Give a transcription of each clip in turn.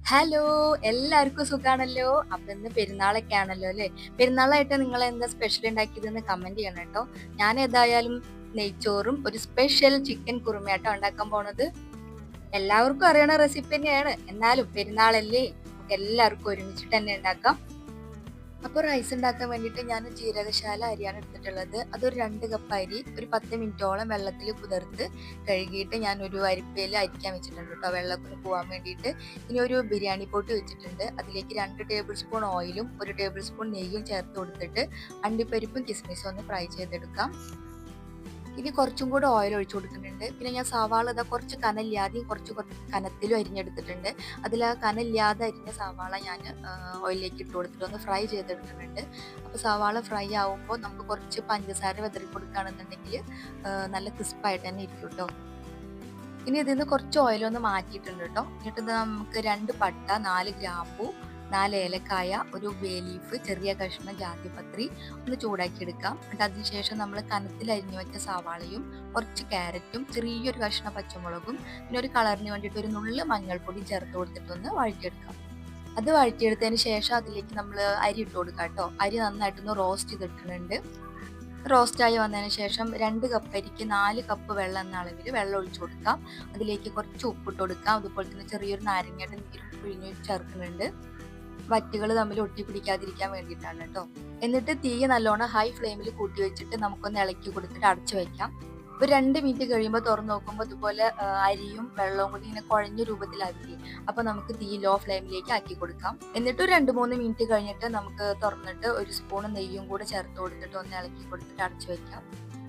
Hello! എല്ലാവർക്കും സുഖാണല്ലോ? അപ്പൊ ഇന്ന് പെരുന്നാളൊക്കെ ആണല്ലോ അല്ലേ? പെരുന്നാളായിട്ട് നിങ്ങൾ എന്താ സ്പെഷ്യൽ ഉണ്ടാക്കിയതെന്ന് കമന്റ് ചെയ്യണം കേട്ടോ. ഞാൻ ഏതായാലും നെയ്ച്ചോറും ഒരു സ്പെഷ്യൽ ചിക്കൻ കുറുമയാട്ടോ ഉണ്ടാക്കാൻ പോണത്. എല്ലാവർക്കും അറിയണ റെസിപ്പി തന്നെയാണ്. എന്നാലും പെരുന്നാളല്ലേ? നമുക്ക് എല്ലാവർക്കും ഒരുമിച്ചിട്ട് തന്നെ ഉണ്ടാക്കാം. അപ്പോൾ റൈസ് ഉണ്ടാക്കാൻ വേണ്ടിയിട്ട് ഞാൻ ജീരകശാല അരിയാണ് എടുത്തിട്ടുള്ളത്. അതൊരു 2 കപ്പ് അരി ഒരു 10 മിനിറ്റോളം വെള്ളത്തിൽ കുതിർത്ത് കഴുകിയിട്ട് ഞാൻ ഒരു അരിപ്പയിൽ അരിക്കാൻ വെച്ചിട്ടുണ്ട് കേട്ടോ, വെള്ളമൊക്കെ പോകാൻ വേണ്ടിയിട്ട്. ഇനി ഒരു ബിരിയാണി പോട്ട് വെച്ചിട്ടുണ്ട്. അതിലേക്ക് 2 ടേബിൾ സ്പൂൺ ഓയിലും 1 ടേബിൾ സ്പൂൺ നെയ്യും ചേർത്ത് കൊടുത്തിട്ട് അണ്ടിപ്പരിപ്പും കിസ്മിസും ഒന്ന് ഫ്രൈ ചെയ്തെടുക്കാം. ഇനി കുറച്ചും കൂടെ ഓയിൽ ഒഴിച്ചു കൊടുക്കുന്നുണ്ട്. പിന്നെ ഞാൻ സവാള ഇതാ കുറച്ച് കനമില്ലാതെയും കുറച്ച് കനത്തിലും അരിഞ്ഞെടുത്തിട്ടുണ്ട്. അതിൽ ആ കനമില്ലാതെ അരിഞ്ഞ സവാള ഞാൻ ഓയിലിലേക്ക് ഇട്ട് കൊടുത്തിട്ട് ഒന്ന് ഫ്രൈ ചെയ്തെടുക്കുന്നുണ്ട്. അപ്പോൾ സവാള ഫ്രൈ ആവുമ്പോൾ നമുക്ക് കുറച്ച് പഞ്ചസാര വിതറി കൊടുക്കുകയാണെന്നുണ്ടെങ്കിൽ നല്ല ക്രിസ്പായിട്ട് തന്നെ ഇരിക്കും കേട്ടോ. ഇനി ഇതിൽ നിന്ന് കുറച്ച് ഓയിലൊന്ന് മാറ്റിയിട്ടുണ്ട് കേട്ടോ. എന്നിട്ട് നമുക്ക് 2 പട്ട, 4 ഗ്രാമ്പൂ, 4 ഏലക്കായ, ഒരു ബേ ലീഫ്, ചെറിയ കഷ്ണം ജാതിപത്രി ഒന്ന് ചൂടാക്കി എടുക്കാം. എന്നിട്ട് അതിനുശേഷം നമ്മൾ കനത്തിൽ അരിഞ്ഞു വെച്ച സവാളയും കുറച്ച് ക്യാരറ്റും ചെറിയൊരു കഷ്ണം പച്ചമുളകും പിന്നെ ഒരു കളറിന് വേണ്ടിയിട്ട് ഒരു നുള്ള് മഞ്ഞൾപ്പൊടി ചേർത്ത് കൊടുത്തിട്ടൊന്ന് വഴറ്റിയെടുക്കാം. അത് വഴറ്റിയെടുത്തതിന് ശേഷം അതിലേക്ക് നമ്മൾ അരി ഇട്ട് കൊടുക്കാം കേട്ടോ. അരി നന്നായിട്ടൊന്ന് റോസ്റ്റ് ചെയ്തെടുക്കുന്നുണ്ട്. റോസ്റ്റായി വന്നതിന് ശേഷം 2 കപ്പ് അരിക്ക് 4 കപ്പ് വെള്ളം എന്ന അളവിൽ വെള്ളം ഒഴിച്ചു കൊടുക്കാം. അതിലേക്ക് കുറച്ച് ഉപ്പിട്ട് കൊടുക്കാം. അതുപോലെ തന്നെ ചെറിയൊരു നാരങ്ങയുടെ നീരും പിഴിഞ്ഞ് ചേർക്കുന്നുണ്ട്. വറ്റുകൾ തമ്മിൽ ഒട്ടിപ്പിടിക്കാതിരിക്കാൻ വേണ്ടിയിട്ടാണ് കേട്ടോ. എന്നിട്ട് തീ നല്ലോണം ഹൈ ഫ്ലെയിമിൽ കൂട്ടി വെച്ചിട്ട് നമുക്കൊന്ന് ഇളക്കി കൊടുത്തിട്ട് അടച്ചു വെക്കാം. ഒരു 2 മിനിറ്റ് കഴിയുമ്പോൾ തുറന്ന് നോക്കുമ്പോൾ ഇതുപോലെ അരിയും വെള്ളവും കൂടി ഇങ്ങനെ കുഴഞ്ഞ രൂപത്തിലാക്കി. അപ്പൊ നമുക്ക് തീ ലോ ഫ്ലെയിമിലേക്ക് ആക്കി കൊടുക്കാം. എന്നിട്ട് ഒരു 2-3 മിനിറ്റ് കഴിഞ്ഞിട്ട് നമുക്ക് തുറന്നിട്ട് ഒരു സ്പൂൺ നെയ്യും കൂടെ ചേർത്ത് കൊടുത്തിട്ട് ഒന്ന് ഇളക്കി കൊടുത്തിട്ട് അടച്ചു വെക്കാം.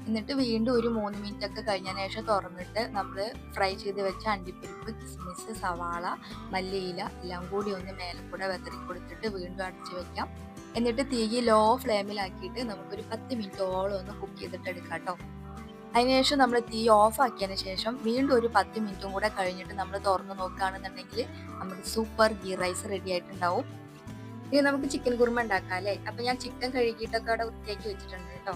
എന്നിട്ട് വീണ്ടും ഒരു 3 മിനിറ്റ് ഒക്കെ കഴിഞ്ഞതിന് ശേഷം തുറന്നിട്ട് നമ്മൾ ഫ്രൈ ചെയ്ത് വെച്ച അണ്ടിപ്പരിപ്പ്, കിസ്മിസ്, സവാള, മല്ലിയില എല്ലാം കൂടി ഒന്ന് മേലെ കൂടെ വെതറി കൊടുത്തിട്ട് വീണ്ടും അടച്ചു വെക്കാം. എന്നിട്ട് തീ ലോ ഫ്ലെയിമിലാക്കിയിട്ട് നമുക്കൊരു 10 മിനിറ്റോളം ഒന്ന് കുക്ക് ചെയ്തിട്ട് എടുക്കാം കേട്ടോ. അതിനുശേഷം നമ്മൾ തീ ഓഫ് ആക്കിയതിന് ശേഷം വീണ്ടും ഒരു 10 മിനിറ്റും കൂടെ കഴിഞ്ഞിട്ട് നമ്മൾ തുറന്ന് നോക്കുകയാണെന്നുണ്ടെങ്കിൽ നമ്മുടെ സൂപ്പർ ഗീ റൈസ് റെഡി ആയിട്ടുണ്ടാവും. ഇനി നമുക്ക് ചിക്കൻ കുറുമ ഉണ്ടാക്കാം അല്ലേ? അപ്പൊ ഞാൻ ചിക്കൻ കഴുകിയിട്ടൊക്കെ അവിടെ വൃത്തിയാക്കി വെച്ചിട്ടുണ്ട് കേട്ടോ.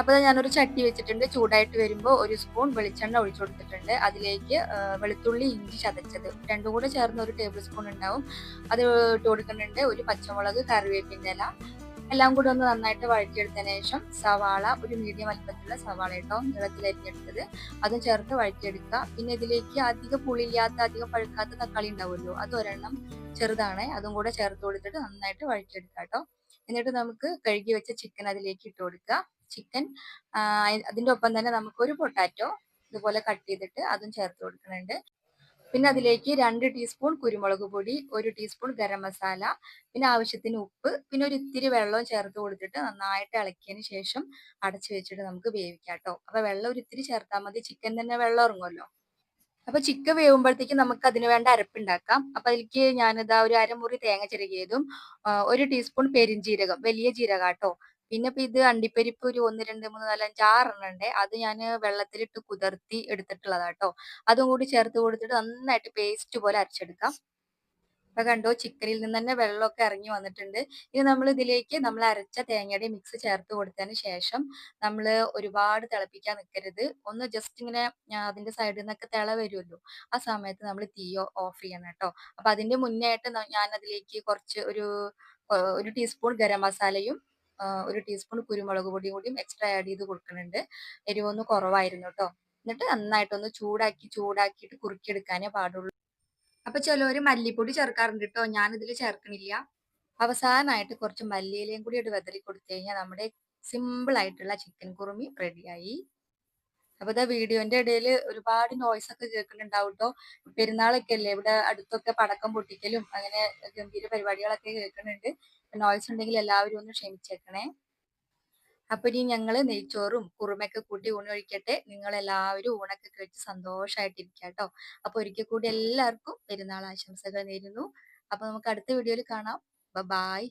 അപ്പൊ ഞാനൊരു ചട്ടി വെച്ചിട്ടുണ്ട്. ചൂടായിട്ട് വരുമ്പോൾ ഒരു സ്പൂൺ വെളിച്ചെണ്ണ ഒഴിച്ചു കൊടുത്തിട്ടുണ്ട്. അതിലേക്ക് വെളുത്തുള്ളി, ഇഞ്ചി ചതച്ചത് രണ്ടും കൂടെ ചേർന്ന് ഒരു ടേബിൾ സ്പൂൺ ഉണ്ടാവും, അത് ഇട്ട് കൊടുക്കുന്നുണ്ട്. ഒരു പച്ചമുളക്, കറിവേപ്പിൻ്റെ ഇല എല്ലാം കൂടി ഒന്ന് നന്നായിട്ട് വഴറ്റിയെടുത്തതിന് ശേഷം സവാള, ഒരു മീഡിയം വലിപ്പത്തിലുള്ള സവാള കേട്ടോ, നീളത്തിൽ അരിഞ്ഞെടുത്തത്, അതും ചേർത്ത് വഴറ്റിയെടുക്കുക. പിന്നെ ഇതിലേക്ക് അധികം പുളിയില്ലാത്ത അധികം പഴുക്കാത്ത തക്കാളി ഉണ്ടാവുമല്ലോ, അത് ഒരെണ്ണം ചെറുതാണ്, അതും കൂടെ ചേർത്ത് കൊടുത്തിട്ട് നന്നായിട്ട് വഴറ്റിയെടുക്കുക കേട്ടോ. എന്നിട്ട് നമുക്ക് കഴുകി വെച്ച ചിക്കൻ അതിലേക്ക് ഇട്ട് കൊടുക്കുക. ചിക്കൻ അതിന്റെ ഒപ്പം തന്നെ നമുക്ക് ഒരു പൊട്ടാറ്റോ ഇതുപോലെ കട്ട് ചെയ്തിട്ട് അതും ചേർത്ത് കൊടുക്കുന്നുണ്ട്. പിന്നെ അതിലേക്ക് 2 ടീസ്പൂൺ കുരുമുളക് പൊടി, 1 ടീസ്പൂൺ ഗരം മസാല, പിന്നെ ആവശ്യത്തിന് ഉപ്പ്, പിന്നെ ഒരു ഇത്തിരി വെള്ളവും ചേർത്ത് കൊടുത്തിട്ട് നന്നായിട്ട് ഇളക്കിയതിന് ശേഷം അടച്ചു വെച്ചിട്ട് നമുക്ക് വേവിക്കാം കേട്ടോ. അപ്പൊ വെള്ളം ഒരു ഇത്തിരി ചേർത്താൽ മതി, ചിക്കൻ തന്നെ വെള്ളം ഇറങ്ങുമല്ലോ. അപ്പൊ ചിക്കൻ വേവുമ്പോഴത്തേക്ക് നമുക്ക് അതിന് വേണ്ട അരപ്പുണ്ടാക്കാം. അപ്പൊ അതിലേക്ക് ഞാനിതാ ഒരു അരമുറി തേങ്ങ ചിരകിയതും 1 ടീസ്പൂൺ പെരിഞ്ജീരകം, വലിയ ജീരകാട്ടോ. പിന്നെ ഇപ്പൊ ഇത് അണ്ടിപ്പരിപ്പ് ഒരു 1, 2, 3, 4, 5, 6 ഉണ്ട്. അത് ഞാൻ വെള്ളത്തിലിട്ട് കുതിർത്തി എടുത്തിട്ടുള്ളതാട്ടോ. അതും കൂടി ചേർത്ത് കൊടുത്തിട്ട് നന്നായിട്ട് പേസ്റ്റ് പോലെ അരച്ചെടുക്കാം. അപ്പൊ കണ്ടോ, ചിക്കനിൽ നിന്ന് തന്നെ വെള്ളമൊക്കെ ഇറങ്ങി വന്നിട്ടുണ്ട്. ഇനി നമ്മൾ ഇതിലേക്ക് നമ്മൾ അരച്ച തേങ്ങയുടെ മിക്സ് ചേർത്ത് കൊടുത്തതിന് ശേഷം നമ്മൾ ഒരുപാട് തിളപ്പിക്കാൻ നിൽക്കരുത്. ഒന്ന് ജസ്റ്റ് ഇങ്ങനെ അതിന്റെ സൈഡിൽ നിന്നൊക്കെ തിള വരുമല്ലോ, ആ സമയത്ത് നമ്മൾ തീ ഓഫ് ചെയ്യണം കേട്ടോ. അപ്പൊ അതിന്റെ മുന്നേ ആയിട്ട് ഞാൻ അതിലേക്ക് കുറച്ച് ഒരു ടീസ്പൂൺ ഗരം മസാലയും 1 ടീസ്പൂൺ കുരുമുളക് പൊടിയും കൂടിയും എക്സ്ട്രാ ആഡ് ചെയ്ത് കൊടുക്കുന്നുണ്ട്. എരിവൊന്ന് കുറവായിരുന്നു കേട്ടോ. എന്നിട്ട് നന്നായിട്ടൊന്ന് ചൂടാക്കിയിട്ട് കുറുക്കിയെടുക്കാനേ പാടുള്ളൂ. അപ്പൊ ചിലവര് മല്ലിപ്പൊടി ചേർക്കാറുണ്ട് കേട്ടോ, ഞാനിതിൽ ചേർക്കണില്ല. അവസാനമായിട്ട് കുറച്ച് മല്ലിയിലയും കൂടി ഇട്ട് വെതറി കൊടുത്തു കഴിഞ്ഞാൽ നമ്മുടെ സിമ്പിൾ ആയിട്ടുള്ള ചിക്കൻ കുറുമി റെഡിയായി. അപ്പൊ ഇതാ വീഡിയോന്റെ ഇടയിൽ ഒരുപാട് നോയ്സ് ഒക്കെ കേൾക്കുന്നുണ്ടാവും കേട്ടോ. പെരുന്നാളൊക്കെ അല്ലേ, ഇവിടെ അടുത്തൊക്കെ പടക്കം പൊട്ടിക്കലും അങ്ങനെ ഗംഭീര പരിപാടികളൊക്കെ കേൾക്കുന്നുണ്ട്. നോയ്സ് ഉണ്ടെങ്കിൽ എല്ലാവരും ഒന്ന് ക്ഷമിച്ചേക്കണേ. അപ്പൊ ഇനി ഞങ്ങള് നെയ്ച്ചോറും കുറുമയൊക്കെ കൂട്ടി ഊണ് കഴിക്കട്ടെ. നിങ്ങൾ എല്ലാവരും ഊണൊക്കെ കഴിച്ച് സന്തോഷമായിട്ടിരിക്കുക കേട്ടോ. അപ്പൊ ഒരിക്കൽ കൂടി എല്ലാവർക്കും പെരുന്നാൾ ആശംസകൾ നേരുന്നു. അപ്പൊ നമുക്ക് അടുത്ത വീഡിയോയിൽ കാണാം. ബൈ.